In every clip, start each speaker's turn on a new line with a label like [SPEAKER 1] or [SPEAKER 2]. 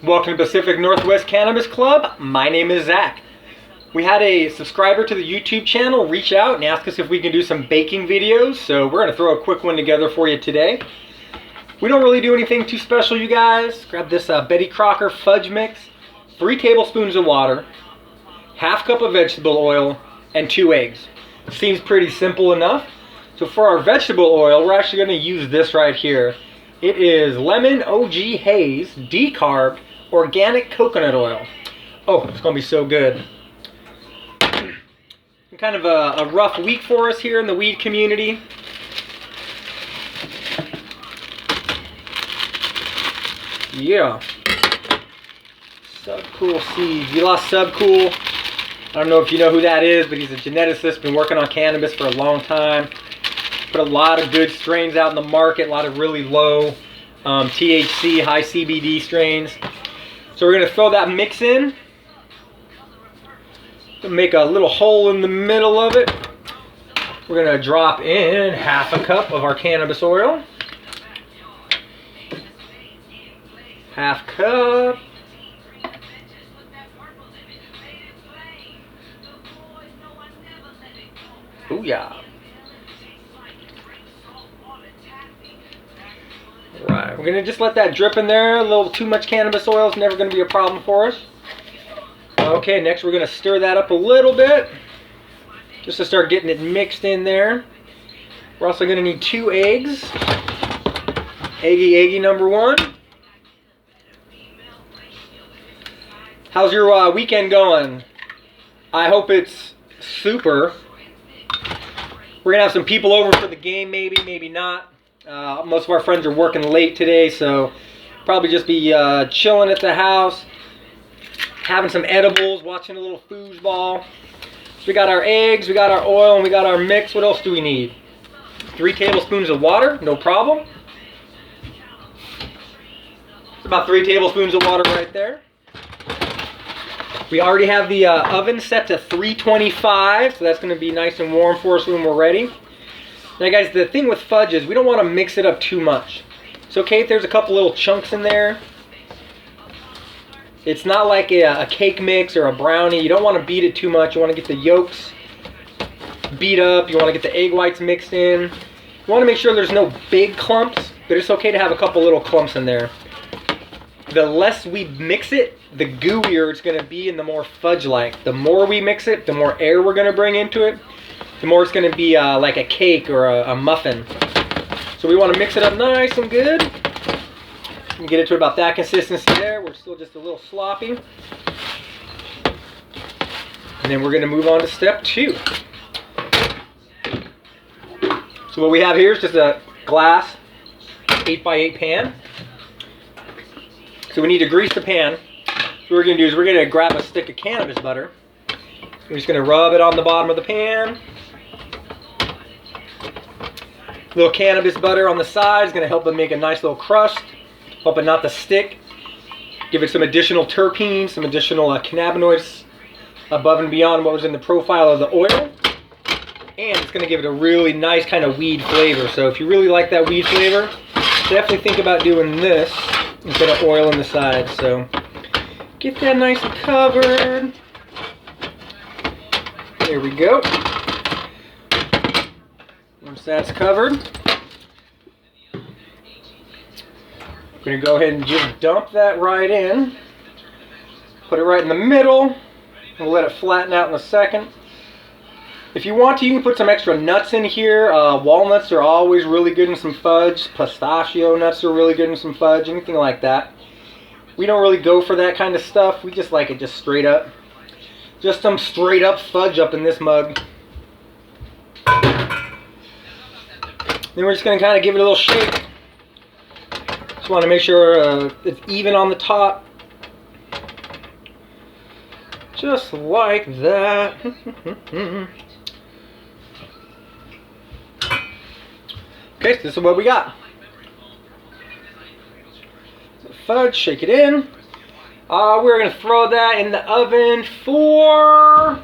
[SPEAKER 1] Welcome to Pacific Northwest Cannabis Club. My name is Zach. We had a subscriber to the YouTube channel reach out and ask us if we can do some baking videos, so we're going to throw a quick one together for you today. We don't really do anything too special, you guys. Grab this Betty Crocker fudge mix, 3 tablespoons of water, half cup of vegetable oil, and 2 eggs. Seems pretty simple enough. So for our vegetable oil, we're actually going to use this right here. It is Lemon OG Haze Decarb Organic Coconut Oil. Oh, it's going to be so good. Kind of a rough week for us here in the weed community. Yeah. Subcool Seeds. We lost Subcool. I don't know if you know who that is, but he's a geneticist, been working on cannabis for a long time. Put a lot of good strains out in the market, a lot of really low THC, high CBD strains. So we're going to throw that mix in. Make a little hole in the middle of it. We're going to drop in half a cup of our cannabis oil. Half cup. Ooh yeah. Right, we're going to just let that drip in there. A little too much cannabis oil is never going to be a problem for us. Okay, next we're going to stir that up a little bit, just to start getting it mixed in there. We're also going to need 2 eggs. Eggy number 1. How's your weekend going? I hope it's super. We're going to have some people over for the game, maybe not. Most of our friends are working late today, so probably just be chilling at the house, having some edibles, watching a little foosball. So we got our eggs, we got our oil, and we got our mix. What else do we need? 3 tablespoons of water, no problem. It's about 3 tablespoons of water right there. We already have the oven set to 325, so that's going to be nice and warm for us when we're ready. Now guys, the thing with fudge is we don't want to mix it up too much. It's okay if there's a couple little chunks in there. It's not like a cake mix or a brownie. You don't want to beat it too much. You want to get the yolks beat up. You want to get the egg whites mixed in. You want to make sure there's no big clumps, but it's okay to have a couple little clumps in there. The less we mix it, the gooier it's going to be and the more fudge-like. The more we mix it, the more air we're going to bring into it, the more it's going to be like a cake or a muffin. So we want to mix it up nice and good. You get it to about that consistency there. We're still just a little sloppy. And then we're going to move on to step 2. So what we have here is just a glass 8x8 pan. So we need to grease the pan. So what we're going to do is we're going to grab a stick of cannabis butter. We're just going to rub it on the bottom of the pan. A little cannabis butter on the side is going to help it make a nice little crust. Help it not to stick. Give it some additional terpenes, some additional cannabinoids above and beyond what was in the profile of the oil. And it's going to give it a really nice kind of weed flavor. So if you really like that weed flavor, definitely think about doing this instead of oil on the side. So get that nice and covered. There we go. Once that's covered, we're going to go ahead and just dump that right in. Put it right in the middle. We'll let it flatten out in a second. If you want to, you can put some extra nuts in here. Walnuts are always really good in some fudge. Pistachio nuts are really good in some fudge. Anything like that. We don't really go for that kind of stuff. We just like it just straight up. Just some straight up fudge up in this mug. Then we're just going to kind of give it a little shake. Just want to make sure it's even on the top. Just like that. Okay, so this is what we got. So fudge, shake it in. We're going to throw that in the oven for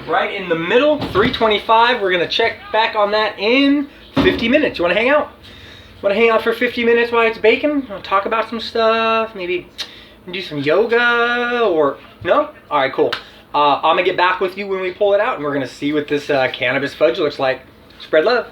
[SPEAKER 1] right in the middle, 325. We're going to check back on that in 50 minutes. You want to hang out? Want to hang out for 50 minutes while it's baking? Want to talk about some stuff? Maybe do some yoga or no? All right, cool. I'm gonna get back with you when we pull it out, and we're gonna see what this cannabis fudge looks like. Spread love.